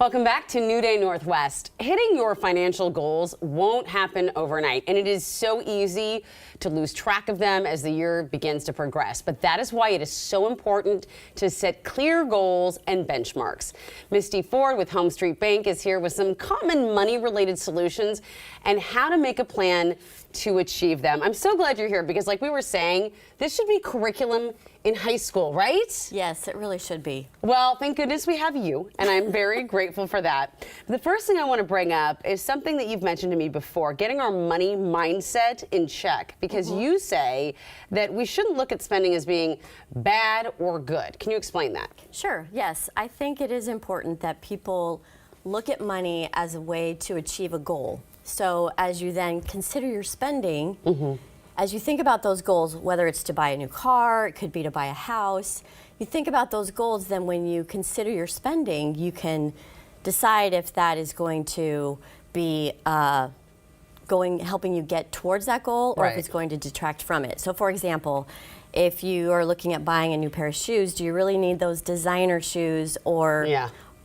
Welcome back to New Day Northwest. Hitting your financial goals won't happen overnight, and it is so easy to lose track of them as the year begins to progress. But that is why it is so important to set clear goals and benchmarks. Misty Ford with HomeStreet Bank is here with some common money-related solutions and how to make a plan to achieve them. I'm so glad you're here because, like we were saying, this should be curriculum in high school, right? Yes, it really should be. Well, thank goodness we have you, and I'm very grateful for that. The first thing I want to bring up is something that you've mentioned to me before, getting our money mindset in check, because you say that we shouldn't look at spending as being bad or good. Can you explain that? Sure, yes. I think it is important that people look at money as a way to achieve a goal. So as you then consider your spending, as you think about those goals, whether it's to buy a new car, it could be to buy a house, you think about those goals, then when you consider your spending, you can decide if that is going to be helping you get towards that goal, or if it's going to detract from it. So for example, if you are looking at buying a new pair of shoes, do you really need those designer shoes, or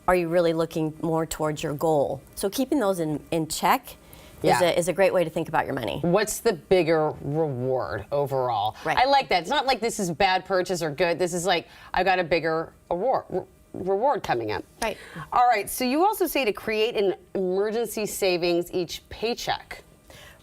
are you really looking more towards your goal? So keeping those in check is a great way to think about your money. What's the bigger reward overall? Right. I like that. It's not like this is bad purchase or good. This is like, I got a bigger reward coming up. Right. All right, so you also say to create an emergency savings each paycheck.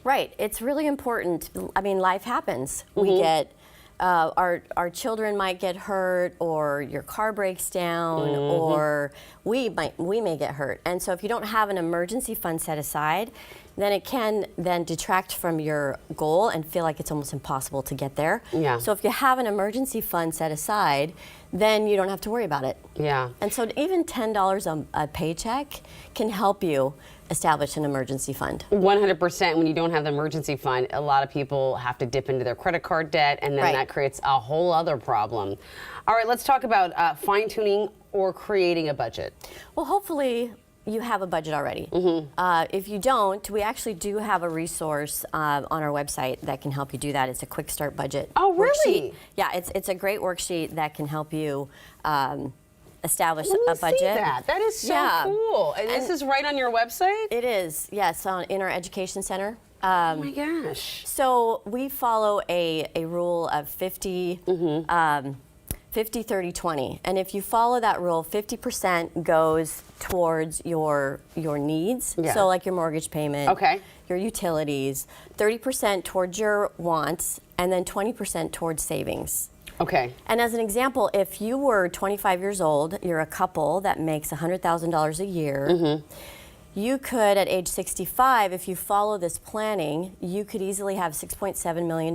Right, it's really important. I mean, life happens. We get, our children might get hurt, or your car breaks down, or we may get hurt. And so if you don't have an emergency fund set aside, then it can then detract from your goal and feel like it's almost impossible to get there. Yeah. So if you have an emergency fund set aside, then you don't have to worry about it. Yeah. And so even $10 a paycheck can help you establish an emergency fund. 100%. When you don't have the emergency fund, a lot of people have to dip into their credit card debt, and then that creates a whole other problem. All right, let's talk about fine-tuning or creating a budget. Well, hopefully you have a budget already. If you don't, we actually do have a resource on our website that can help you do that. It's a quick start budget. Oh, really? Worksheet. Yeah, it's a great worksheet that can help you establish Let a me budget. see that. That is so cool. And this is right on your website? It is, yes, in our education center. Oh my gosh. So we follow a rule of 50, 50, 30, 20. And if you follow that rule, 50% goes towards your needs. So like your mortgage payment, your utilities, 30% towards your wants, and then 20% towards savings. Okay. And as an example, if you were 25 years old, you're a couple that makes $100,000 a year, you could, at age 65, if you follow this planning, you could easily have $6.7 million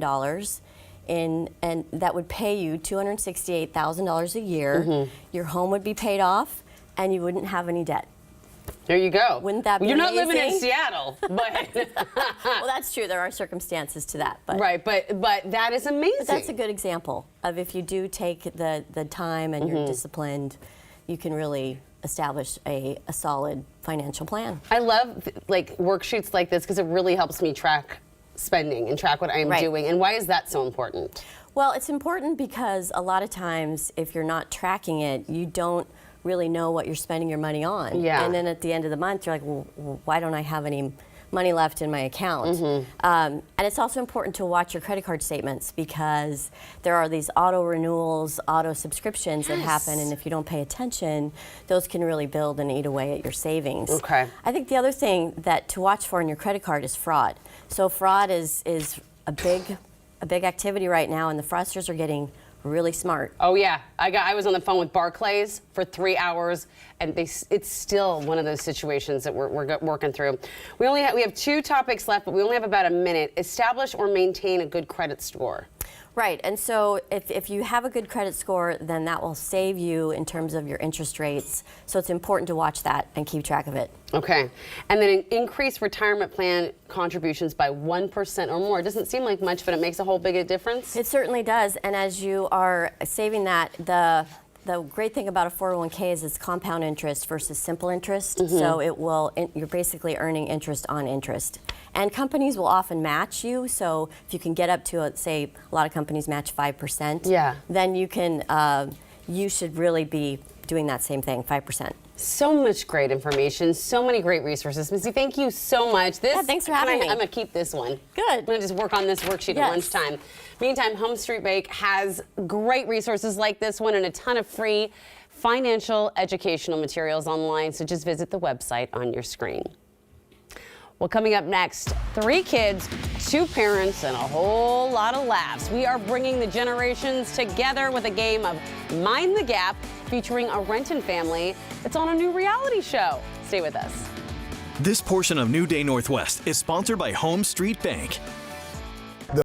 and that would pay you $268,000 a year. Your home would be paid off, and you wouldn't have any debt. There you go. Wouldn't that be You're not amazing? living in Seattle, but well, that's true. There are circumstances to that, but but that is amazing. But that's a good example of if you do take the time and you're disciplined, you can really establish a solid financial plan. I love like worksheets like this because it really helps me track spending and track what I am doing. And why is that so important? Well, it's important because a lot of times if you're not tracking it, you don't really know what you're spending your money on. And then at the end of the month, you're like, well, why don't I have any money left in my account? And it's also important to watch your credit card statements because there are these auto renewals, auto subscriptions that happen, and if you don't pay attention, those can really build and eat away at your savings. I think the other thing that to watch for in your credit card is fraud. So fraud is a big activity right now, and the fraudsters are getting really smart. Oh yeah, I was on the phone with Barclays for 3 hours, and it's still one of those situations that we're working through. We have 2 topics left, but we only have about a minute. Establish or maintain a good credit score. Right, and so if you have a good credit score, then that will save you in terms of your interest rates. So it's important to watch that and keep track of it. Okay, and then increase retirement plan contributions by 1% or more. It doesn't seem like much, but it makes a whole big difference. It certainly does, and as you are saving that, the great thing about a 401k is it's compound interest versus simple interest. So you're basically earning interest on interest. And companies will often match you. So if you can get up to, say, a lot of companies match 5%, then you should really be doing that same thing, 5%. So much great information, so many great resources. Misty, thank you so much. Thanks for having me. I'm going to keep this one. Good. I'm going to just work on this worksheet at lunchtime. Meantime, HomeStreet Bank has great resources like this one and a ton of free financial educational materials online, so just visit the website on your screen. Well, coming up next, 3 kids, 2 parents, and a whole lot of laughs. We are bringing the generations together with a game of Mind the Gap featuring a Renton family that's on a new reality show. Stay with us. This portion of New Day Northwest is sponsored by HomeStreet Bank.